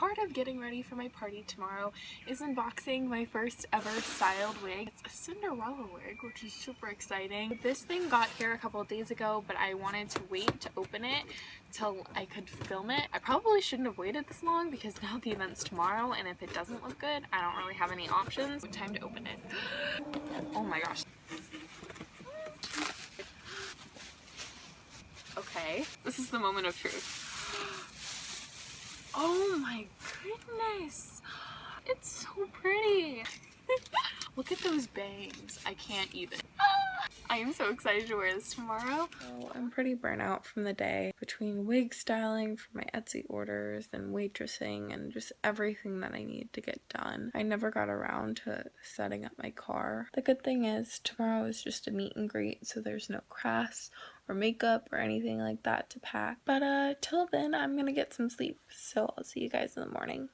part of getting ready for my party tomorrow is unboxing my first ever styled wig. It's a Cinderella wig, which is super exciting. This thing got here a couple of days ago, but I wanted to wait to open it till I could film it. I probably shouldn't have waited this long because now the event's tomorrow, and if it doesn't look good, I don't really have any options. Time to open it. Oh my gosh. Okay, this is the moment of truth. Oh my goodness, it's so pretty. Look at those bangs. I can't even. I am so excited to wear this tomorrow. So I'm pretty burnt out from the day between wig styling for my Etsy orders and waitressing and just everything that I need to get done. I never got around to setting up my car. The good thing is tomorrow is just a meet and greet, so there's no crafts or makeup or anything like that to pack. But till then, I'm gonna get some sleep, so I'll see you guys in the morning.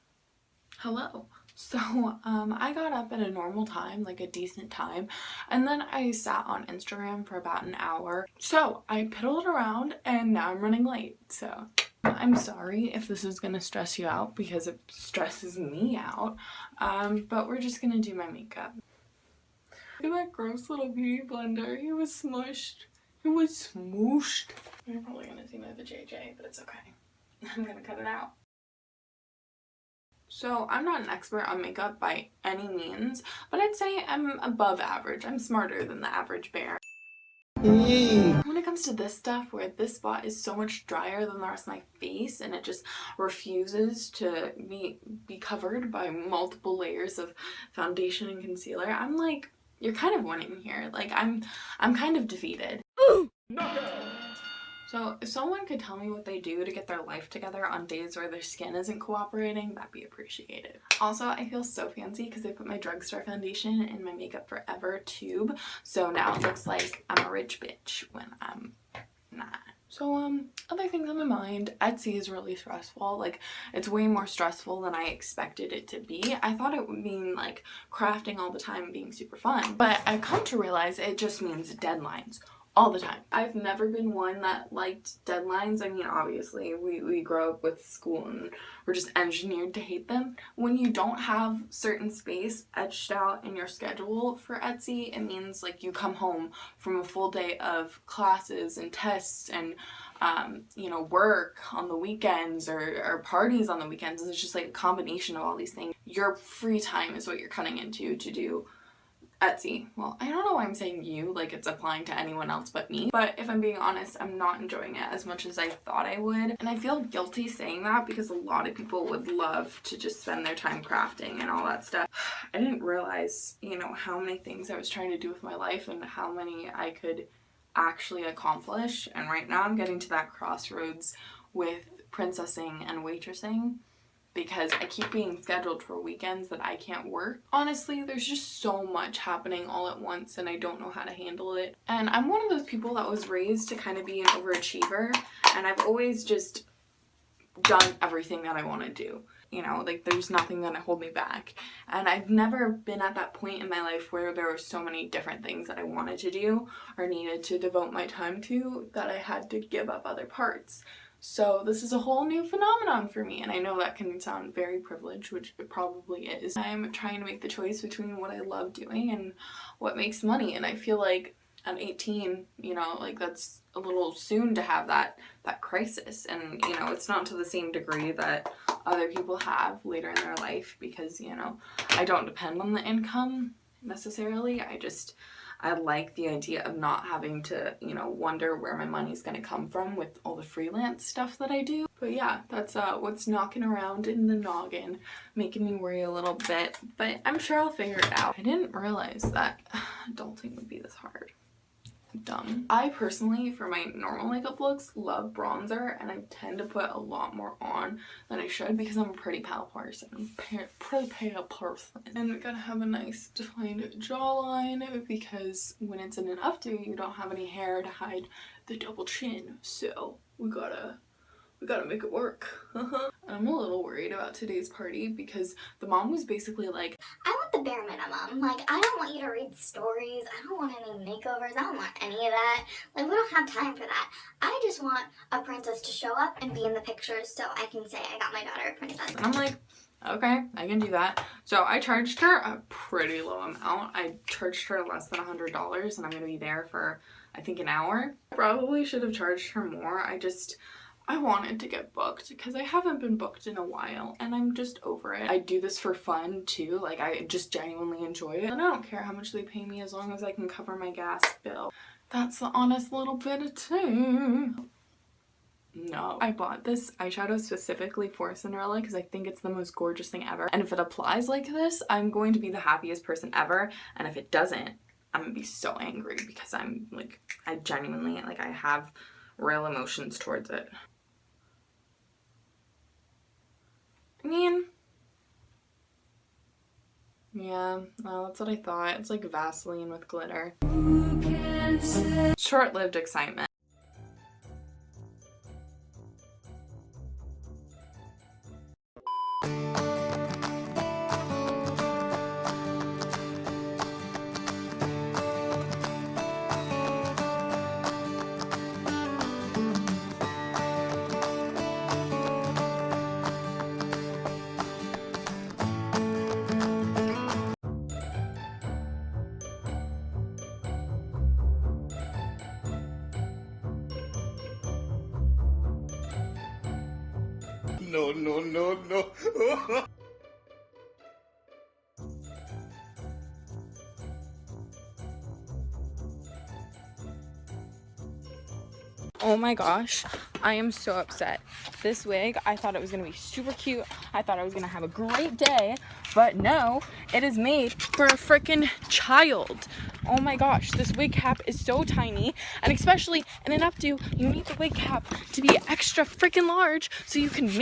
Hello. So I got up at a normal time, like a decent time, and then I sat on Instagram for about an hour. So I piddled around and now I'm running late. So I'm sorry if this is gonna stress you out because it stresses me out. But we're just gonna do my makeup. Look at that gross little beauty blender. He was smushed. It was smooshed. You're probably gonna see my vajayjay, but it's okay. I'm gonna cut it out. So I'm not an expert on makeup by any means, but I'd say I'm above average. I'm smarter than the average bear. When it comes to this stuff, where this spot is so much drier than the rest of my face and it just refuses to be covered by multiple layers of foundation and concealer, I'm like, you're kind of winning here. Like, I'm kind of defeated. So if someone could tell me what they do to get their life together on days where their skin isn't cooperating, that'd be appreciated. Also, I feel so fancy because I put my drugstore foundation in my Makeup Forever tube, so now it looks like I'm a rich bitch when I'm not. So other things on my mind, Etsy is really stressful. Like, it's way more stressful than I expected it to be. I thought it would mean like crafting all the time and being super fun, but I've come to realize it just means deadlines. All the time. I've never been one that liked deadlines. I mean, obviously, we grow up with school and we're just engineered to hate them. When you don't have certain space etched out in your schedule for Etsy, it means like you come home from a full day of classes and tests and you know, work on the weekends or parties on the weekends. It's just like a combination of all these things. Your free time is what you're cutting into to do Etsy. Well, I don't know why I'm saying you, like it's applying to anyone else but me, but if I'm being honest, I'm not enjoying it as much as I thought I would, and I feel guilty saying that because a lot of people would love to just spend their time crafting and all that stuff. I didn't realize, you know, how many things I was trying to do with my life and how many I could actually accomplish, and right now I'm getting to that crossroads with princessing and waitressing, because I keep being scheduled for weekends that I can't work. Honestly, there's just so much happening all at once and I don't know how to handle it. And I'm one of those people that was raised to kind of be an overachiever, and I've always just done everything that I want to do. You know, like there's nothing gonna hold me back. And I've never been at that point in my life where there were so many different things that I wanted to do or needed to devote my time to that I had to give up other parts. So this is a whole new phenomenon for me, and I know that can sound very privileged, which it probably is. I'm trying to make the choice between what I love doing and what makes money, and I feel like at 18, you know, like that's a little soon to have that crisis, and you know, it's not to the same degree that other people have later in their life because, you know, I don't depend on the income necessarily. I like the idea of not having to, you know, wonder where my money's gonna come from with all the freelance stuff that I do. But yeah, that's what's knocking around in the noggin, making me worry a little bit, but I'm sure I'll figure it out. I didn't realize that adulting would be this hard. Dumb. I personally, for my normal makeup looks, love bronzer, and I tend to put a lot more on than I should because I'm a pretty pale person. Pretty pale person. And we gotta have a nice defined jawline because when it's in an updo, you don't have any hair to hide the double chin. So we gotta make it work. And I'm a little worried about today's party because the mom was basically like, I want the bare minimum. Like, I don't want you to read stories. I don't want any makeovers. I don't want any of that. Like, we don't have time for that. I just want a princess to show up and be in the pictures so I can say I got my daughter a princess. And I'm like, okay, I can do that. So I charged her a pretty low amount. I charged her less than $100 and I'm gonna be there for, I think, an hour. Probably should have charged her more. I wanted to get booked because I haven't been booked in a while and I'm just over it. I do this for fun too. Like, I just genuinely enjoy it. And I don't care how much they pay me as long as I can cover my gas bill. That's the honest little bit of tea. No. I bought this eyeshadow specifically for Cinderella because I think it's the most gorgeous thing ever. And if it applies like this, I'm going to be the happiest person ever. And if it doesn't, I'm gonna be so angry because I'm like, I genuinely, like, I have real emotions towards it. I mean, yeah, well, that's what I thought. It's like Vaseline with glitter. Short-lived excitement. No, no, no, no. Oh my gosh, I am so upset. This wig, I thought it was gonna be super cute. I thought I was gonna have a great day, but no, it is made for a freaking child. Oh my gosh, this wig cap is so tiny, and especially in an updo, you need the wig cap to be extra freaking large so you can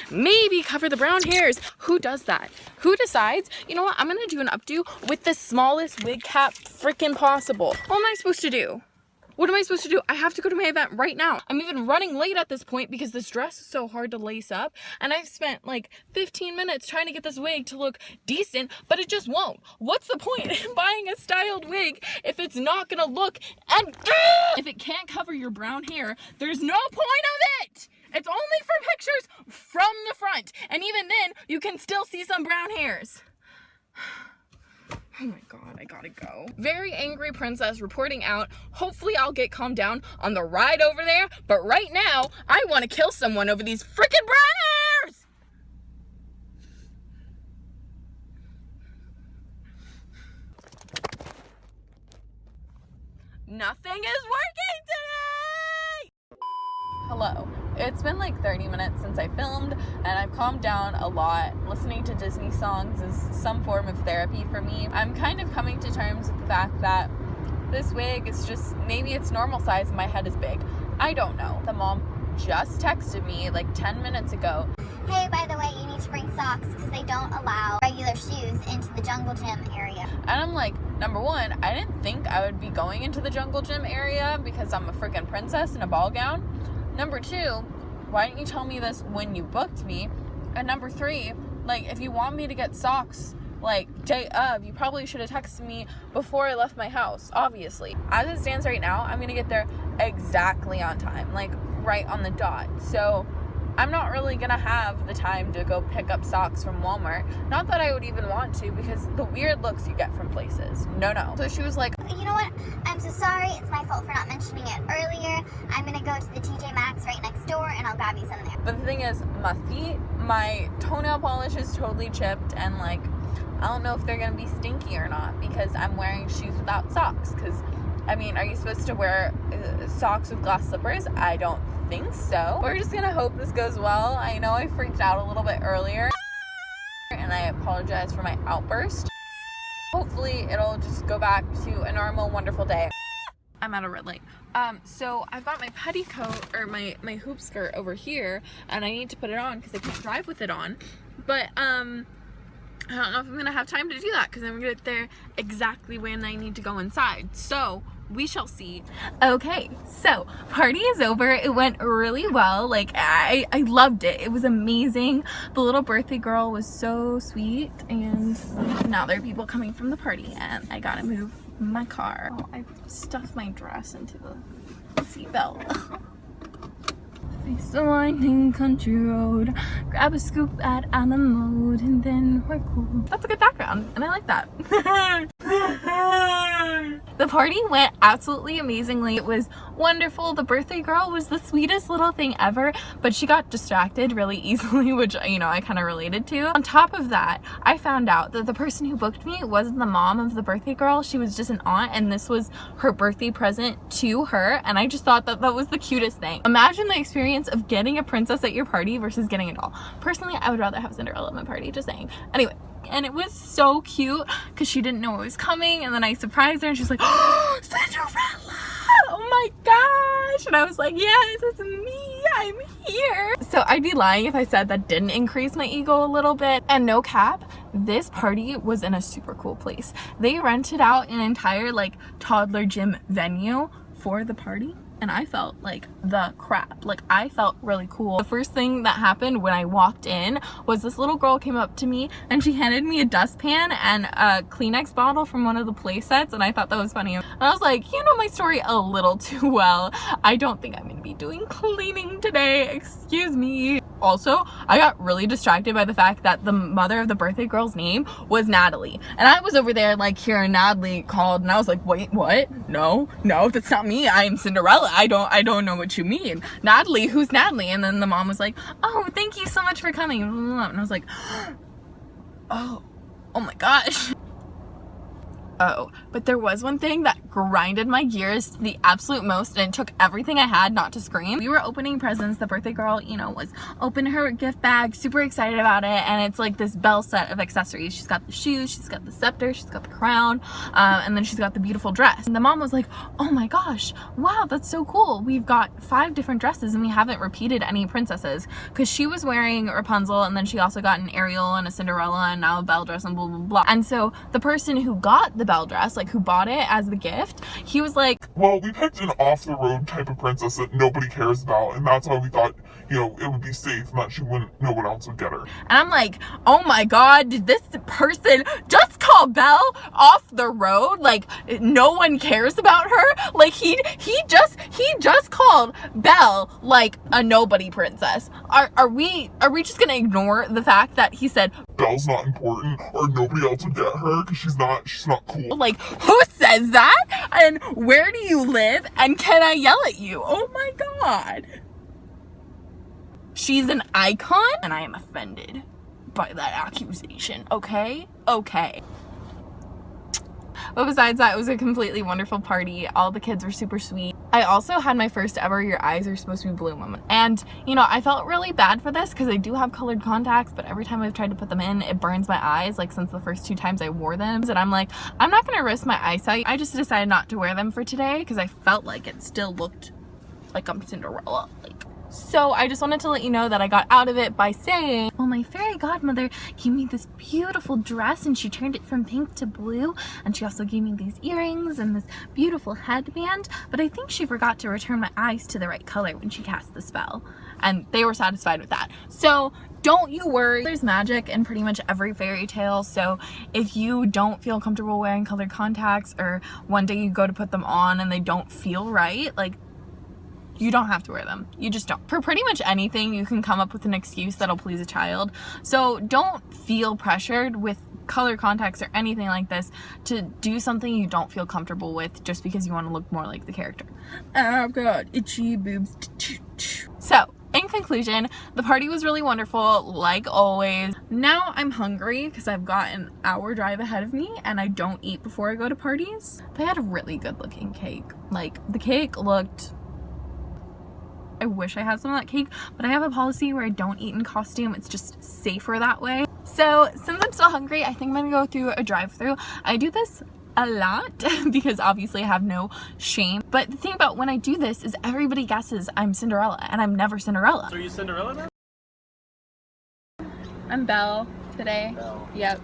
maybe cover the brown hairs. Who does that? Who decides, you know what, I'm gonna do an updo with the smallest wig cap freaking possible? What am I supposed to do? What am I supposed to do? I have to go to my event right now. I'm even running late at this point because this dress is so hard to lace up. And I've spent like 15 minutes trying to get this wig to look decent, but it just won't. What's the point in buying a styled wig if it's not gonna look and if it can't cover your brown hair, there's no point of it. It's only for pictures from the front. And even then, you can still see some brown hairs. Oh my god, I gotta go. Very angry princess reporting out. Hopefully I'll get calmed down on the ride over there, but right now, I want to kill someone over these freaking brown hairs! Nothing is working today! Hello. It's been like 30 minutes since I filmed and I've calmed down a lot. Listening to Disney songs is some form of therapy for me. I'm kind of coming to terms with the fact that this wig is just, maybe it's normal size and my head is big. I don't know. The mom just texted me like 10 minutes ago. Hey, by the way, you need to bring socks because they don't allow regular shoes into the jungle gym area. And I'm like, number one, I didn't think I would be going into the jungle gym area because I'm a freaking princess in a ball gown. Number two, why didn't you tell me this when you booked me? And number three, like, if you want me to get socks, like, day of, you probably should have texted me before I left my house, obviously. As it stands right now, I'm gonna get there exactly on time, like, right on the dot. So, I'm not really gonna have the time to go pick up socks from Walmart. Not that I would even want to, because the weird looks you get from places. No. So she was like, you know what? I'm so sorry. It's my fault for not mentioning it earlier. I'm gonna go to the TJ Maxx right next door and I'll grab you some there. But the thing is, my feet, my toenail polish is totally chipped and like, I don't know if they're gonna be stinky or not because I'm wearing shoes without socks. Because, I mean, are you supposed to wear socks with glass slippers? I don't think so. We're just gonna hope this goes well. I know I freaked out a little bit earlier and I apologize for my outburst. Hopefully it'll just go back to a normal, wonderful day. I'm at a red light. So I've got my petticoat or my hoop skirt over here and I need to put it on because I can't drive with it on. But I don't know if I'm gonna have time to do that because I'm gonna get there exactly when I need to go inside. So we shall see. Okay, so party is over. It went really well. Like I loved it. It was amazing. The little birthday girl was so sweet and now there are people coming from the party and I gotta move my car. Oh, I stuffed my dress into the seatbelt. Face the winding country road, grab a scoop at Alamo, and then we're cool. That's a good background, and I like that. The party went absolutely amazingly. It was wonderful. The birthday girl was the sweetest little thing ever, but she got distracted really easily, which, you know, I kind of related to. On top of that, I found out that the person who booked me wasn't the mom of the birthday girl. She was just an aunt, and this was her birthday present to her, and I just thought that that was the cutest thing. Imagine the experience of getting a princess at your party versus getting a doll. Personally, I would rather have Cinderella at my party, just saying. Anyway, and it was so cute because she didn't know it was coming, and then I surprised her and she's like, oh, Cinderella! Oh my gosh! And I was like, yes, it's me, I'm here. So I'd be lying if I said that didn't increase my ego a little bit. And no cap, this party was in a super cool place. They rented out an entire like toddler gym venue for the party. And I felt like the crap. Like, I felt really cool. The first thing that happened when I walked in was this little girl came up to me and she handed me a dustpan and a Kleenex bottle from one of the play sets, and I thought that was funny. And I was like, you know my story a little too well. I don't think I'm gonna be doing cleaning today. Excuse me. Also, I got really distracted by the fact that the mother of the birthday girl's name was Natalie. And I was over there like hearing Natalie called, and I was like, wait, what? No, that's not me. I am Cinderella. I don't know what you mean. Natalie, who's Natalie? And then the mom was like, oh, thank you so much for coming. And I was like, oh my gosh. Oh, but there was one thing that grinded my gears to the absolute most, and it took everything I had not to scream. We were opening presents. The birthday girl, you know, was opening her gift bag, super excited about it, and it's like this bell set of accessories. She's got the shoes, she's got the scepter, she's got the crown, and then she's got the beautiful dress. And the mom was like, oh my gosh, wow, that's so cool. We've got 5 different dresses and we haven't repeated any princesses, because she was wearing Rapunzel, and then she also got an Ariel and a Cinderella and now a Belle dress and blah, blah, blah. And so the person who got the Belle dress, like who bought it as the gift, he was like, well, we picked an off-the-road type of princess that nobody cares about, and that's why we thought, you know, it would be safe and that she wouldn't, no one else would get her. And I'm like, oh my god, did this person just call Belle off the road? Like, no one cares about her? Like, he just called Belle like a nobody princess. Are we just gonna ignore the fact that he said Belle's not important, or nobody else would get her because she's not cool? Like, who says that? And where do you live? And can I yell at you? Oh my god. She's an icon, and I am offended by that accusation, okay? Okay. But besides that, it was a completely wonderful party. All the kids were super sweet. I also had my first ever "your eyes are supposed to be blue" moment. And, you know, I felt really bad for this because I do have colored contacts, but every time I've tried to put them in, it burns my eyes, like since the first 2 times I wore them. And I'm like, I'm not gonna risk my eyesight. I just decided not to wear them for today because I felt like it still looked like I'm Cinderella. So I just wanted to let you know that I got out of it by saying, well, my fairy godmother gave me this beautiful dress and she turned it from pink to blue, and she also gave me these earrings and this beautiful headband, but I think she forgot to return my eyes to the right color when she cast the spell, and they were satisfied with that. So don't you worry. There's magic in pretty much every fairy tale, so if you don't feel comfortable wearing colored contacts, or one day you go to put them on and they don't feel right, like, you don't have to wear them. You just don't. For pretty much anything, you can come up with an excuse that'll please a child. So don't feel pressured with color contacts or anything like this to do something you don't feel comfortable with just because you want to look more like the character. I've got itchy boobs. So, in conclusion, the party was really wonderful, like always. Now I'm hungry because I've got an hour drive ahead of me and I don't eat before I go to parties. They had a really good looking cake. Like, the cake looked... I wish I had some of that cake, but I have a policy where I don't eat in costume. It's just safer that way. So since I'm still hungry, I think I'm gonna go through a drive-thru. I do this a lot because obviously I have no shame. But the thing about when I do this is everybody guesses I'm Cinderella, and I'm never Cinderella. So are you Cinderella now? I'm Belle today. Belle. Yep.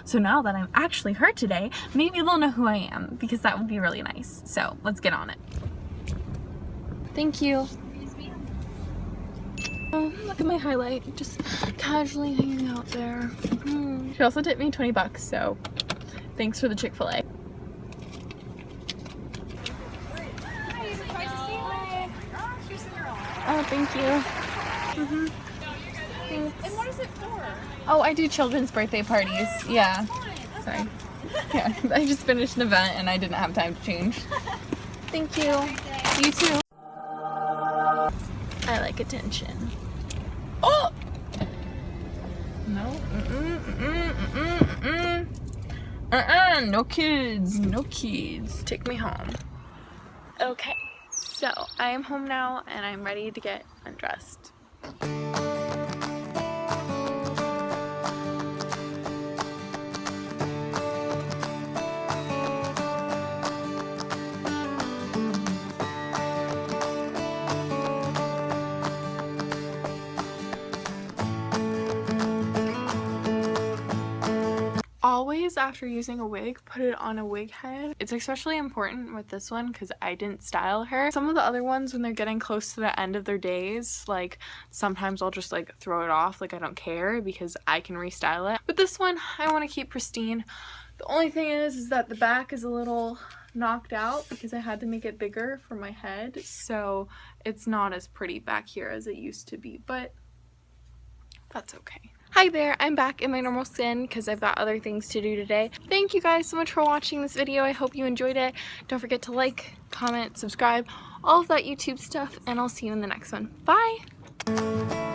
So now that I'm actually her today, maybe they'll know who I am, because that would be really nice. So let's get on it. Thank you. Oh, look at my highlight, just casually hanging out there. She also tipped me 20 bucks, so thanks for the Chick-fil-A. Oh, thank you. And what is it for? Oh, I do children's birthday parties. Yeah. Sorry. Yeah, I just finished an event and I didn't have time to change. Thank you. You too. I like attention. Oh! No. No kids. No kids. Take me home. Okay. So, I am home now and I'm ready to get undressed. Always after using a wig, put it on a wig head. It's especially important with this one because I didn't style her. Some of the other ones, when they're getting close to the end of their days, like sometimes I'll just like throw it off, like I don't care because I can restyle it. But this one I want to keep pristine. The only thing is that the back is a little knocked out because I had to make it bigger for my head, so it's not as pretty back here as it used to be, but that's okay. Hi there, I'm back in my normal skin because I've got other things to do today. Thank you guys so much for watching this video. I hope you enjoyed it. Don't forget to like, comment, subscribe, all of that YouTube stuff, and I'll see you in the next one. Bye!